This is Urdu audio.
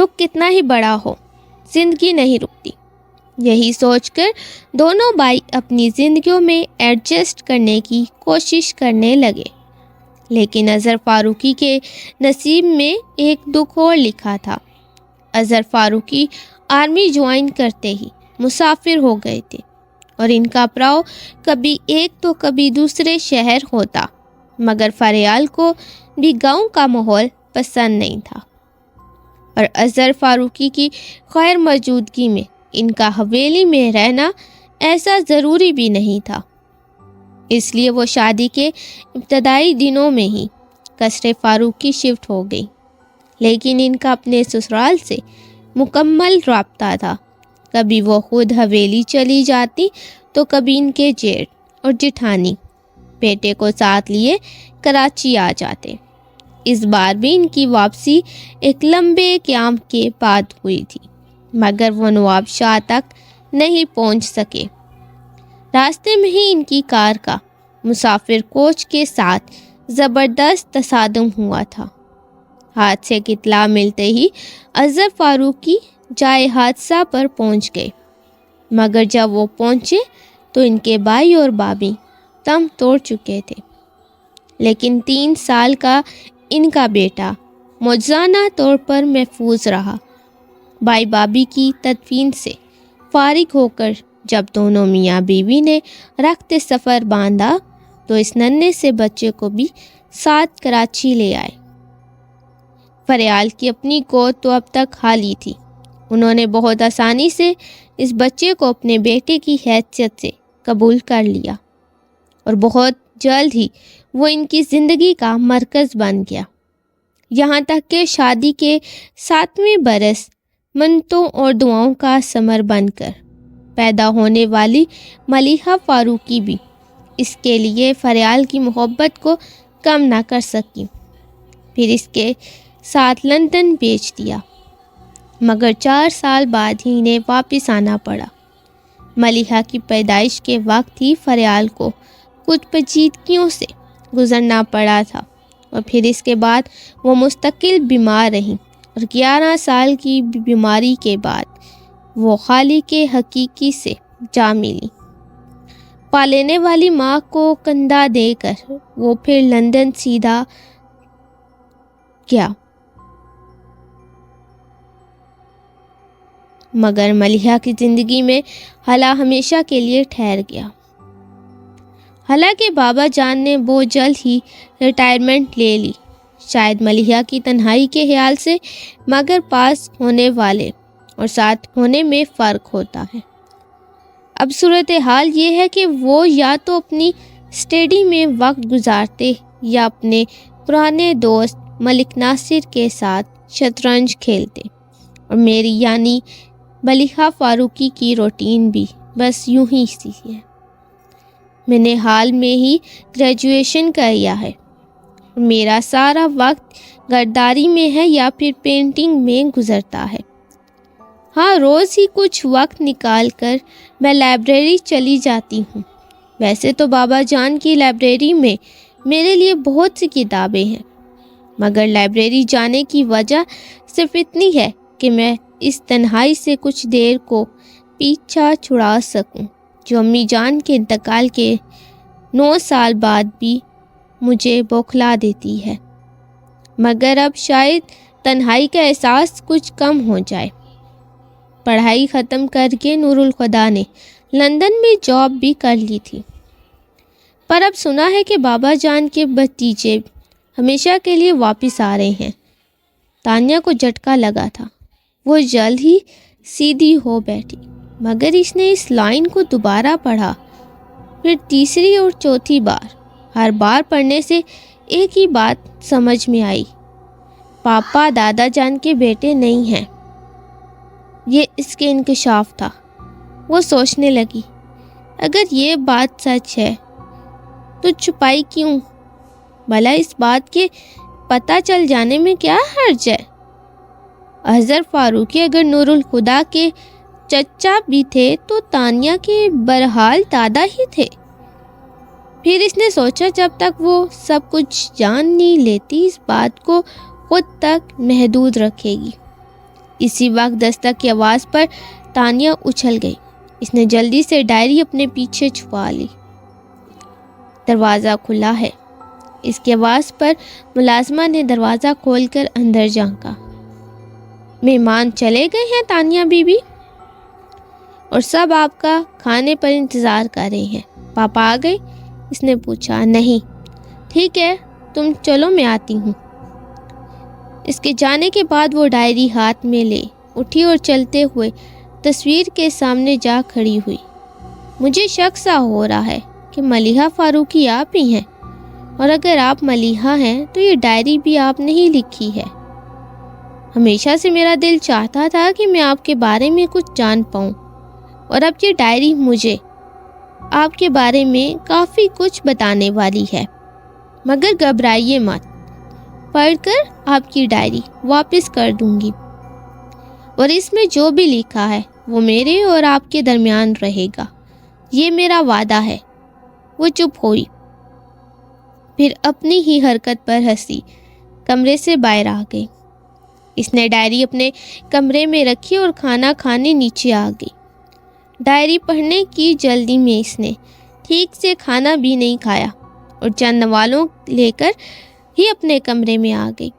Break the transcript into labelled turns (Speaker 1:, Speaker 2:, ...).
Speaker 1: دکھ کتنا ہی بڑا ہو، زندگی نہیں رکتی۔ یہی سوچ کر دونوں بھائی اپنی زندگیوں میں ایڈجسٹ کرنے کی کوشش کرنے لگے، لیکن اظہر فاروقی کے نصیب میں ایک دکھ اور لکھا تھا۔ اظہر فاروقی آرمی جوائن کرتے ہی مسافر ہو گئے تھے اور ان کا پڑاؤ کبھی ایک تو کبھی دوسرے شہر ہوتا، مگر فریال کو بھی گاؤں کا ماحول پسند نہیں تھا اور اظہر فاروقی کی غیر موجودگی میں ان کا حویلی میں رہنا ایسا ضروری بھی نہیں تھا۔ اس لیے وہ شادی کے ابتدائی دنوں میں ہی قصر فاروقی شفٹ ہو گئی، لیکن ان کا اپنے سسرال سے مکمل رابطہ تھا۔ کبھی وہ خود حویلی چلی جاتی تو کبھی ان کے جیٹھ اور جٹھانی بیٹے کو ساتھ لیے کراچی آ جاتے۔ اس بار بھی ان کی واپسی ایک لمبے قیام کے بعد ہوئی تھی، مگر وہ نواب شاہ تک نہیں پہنچ سکے۔ راستے میں ہی ان کی کار کا مسافر کوچ کے ساتھ زبردست تصادم ہوا تھا۔ حادثے کی اطلاع ملتے ہی اظہر فاروقی جائے حادثہ پر پہنچ گئے، مگر جب وہ پہنچے تو ان کے بھائی اور بھابھی دم توڑ چکے تھے۔ لیکن 3 سال کا ان کا بیٹا معجزانہ طور پر محفوظ رہا۔ بھائی بھابھی کی تدفین سے فارغ ہو کر جب دونوں میاں بیوی نے رخت سفر باندھا تو اس ننھے سے بچے کو بھی ساتھ کراچی لے آئے۔ فریال کی اپنی گود تو اب تک خالی تھی۔ انہوں نے بہت آسانی سے اس بچے کو اپنے بیٹے کی حیثیت سے قبول کر لیا اور بہت جلد ہی وہ ان کی زندگی کا مرکز بن گیا، یہاں تک کہ شادی کے 7ویں برس منتوں اور دعاؤں کا ثمر بن کر پیدا ہونے والی ملیحہ فاروقی بھی اس کے لیے فریال کی محبت کو کم نہ کر سکی۔ پھر اس کے ساتھ لندن بھیج دیا، مگر 4 سال بعد ہی انہیں واپس آنا پڑا۔ ملیحہ کی پیدائش کے وقت ہی فریال کو کچھ پیچیدگیوں سے گزرنا پڑا تھا اور پھر اس کے بعد وہ مستقل بیمار رہیں اور 11 سال کی بیماری کے بعد وہ خالق حقیقی سے جا ملی۔ پالنے والی ماں کو کندھا دے کر وہ پھر لندن سیدھا گیا، مگر ملیحہ کی زندگی میں حلا ہمیشہ کے لیے ٹھہر گیا۔ حالانکہ بابا جان نے بہت جلد ہی ریٹائرمنٹ لے لی، شاید ملیحہ کی تنہائی کے خیال سے، مگر پاس ہونے والے اور ساتھ ہونے میں فرق ہوتا ہے۔ اب صورتحال یہ ہے کہ وہ یا تو اپنی اسٹڈی میں وقت گزارتے یا اپنے پرانے دوست ملک ناصر کے ساتھ شطرنج کھیلتے، اور میری یعنی ملیحہ فاروقی کی روٹین بھی بس یوں ہی سی ہے۔ میں نے حال میں ہی گریجویشن کیا ہے، میرا سارا وقت گھرداری میں ہے یا پھر پینٹنگ میں گزرتا ہے۔ ہاں، روز ہی کچھ وقت نکال کر میں لائبریری چلی جاتی ہوں۔ ویسے تو بابا جان کی لائبریری میں میرے لیے بہت سی کتابیں ہیں، مگر لائبریری جانے کی وجہ صرف اتنی ہے کہ میں اس تنہائی سے کچھ دیر کو پیچھا چھڑا سکوں جو امی جان کے انتقال کے 9 سال بعد بھی مجھے بوکھلا دیتی ہے۔ مگر اب شاید تنہائی کا احساس کچھ کم ہو جائے۔ پڑھائی ختم کر کے نور الخدا نے لندن میں جاب بھی کر لی تھی، پر اب سنا ہے کہ بابا جان کے بھتیجے ہمیشہ کے لیے واپس آ رہے ہیں۔ تانیہ کو جھٹکا لگا تھا، وہ جلد ہی سیدھی ہو بیٹھی، مگر اس نے اس لائن کو دوبارہ پڑھا، پھر تیسری اور چوتھی بار۔ ہر بار پڑھنے سے ایک ہی بات سمجھ میں آئی، پاپا دادا جان کے بیٹے نہیں ہیں۔ یہ اس کے انکشاف تھا۔ وہ سوچنے لگی، اگر یہ بات سچ ہے تو چھپائی کیوں؟ بھلا اس بات کے پتہ چل جانے میں کیا حرج ہے؟ اظہر فاروقی اگر نور الخدا کے چچا بھی تھے تو تانیہ کے بہرحال دادا ہی تھے۔ پھر اس نے سوچا جب تک وہ سب کچھ جان نہیں لیتی اس بات کو خود تک محدود رکھے گی۔ اسی وقت دستک کی آواز پر تانیہ اچھل گئی۔ اس نے جلدی سے ڈائری اپنے پیچھے چھپا لی۔ دروازہ کھلا ہے۔ اس کی آواز پر ملازمہ نے دروازہ کھول کر اندر جھانکا۔ مہمان چلے گئے ہیں تانیہ بی بی؟ اور سب آپ کا کھانے پر انتظار کر رہے ہیں۔ پاپا آ گئے؟ اس نے پوچھا۔ نہیں۔ ٹھیک ہے، تم چلو، میں آتی ہوں۔ اس کے جانے کے بعد وہ ڈائری ہاتھ میں لے اٹھی اور چلتے ہوئے تصویر کے سامنے جا کھڑی ہوئی۔ مجھے شک سا ہو رہا ہے کہ ملیحہ فاروقی آپ ہی ہیں، اور اگر آپ ملیحہ ہیں تو یہ ڈائری بھی آپ نے ہی لکھی ہے۔ ہمیشہ سے میرا دل چاہتا تھا کہ میں آپ کے بارے میں کچھ جان پاؤں، اور اب یہ ڈائری مجھے آپ کے بارے میں کافی کچھ بتانے والی ہے۔ مگر گھبرائیے مت، پڑھ کر آپ کی ڈائری واپس کر دوں گی، اور اس میں جو بھی لکھا ہے وہ میرے اور آپ کے درمیان رہے گا، یہ میرا وعدہ ہے۔ وہ چپ ہوئی، پھر اپنی ہی حرکت پر ہنسی کمرے سے باہر آ گئی۔ اس نے ڈائری اپنے کمرے میں رکھی اور کھانا کھانے نیچے آ گئی۔ ڈائری پڑھنے کی جلدی میں اس نے ٹھیک سے کھانا بھی نہیں کھایا اور چند نوالوں لے کر ہی اپنے کمرے میں آ گئی۔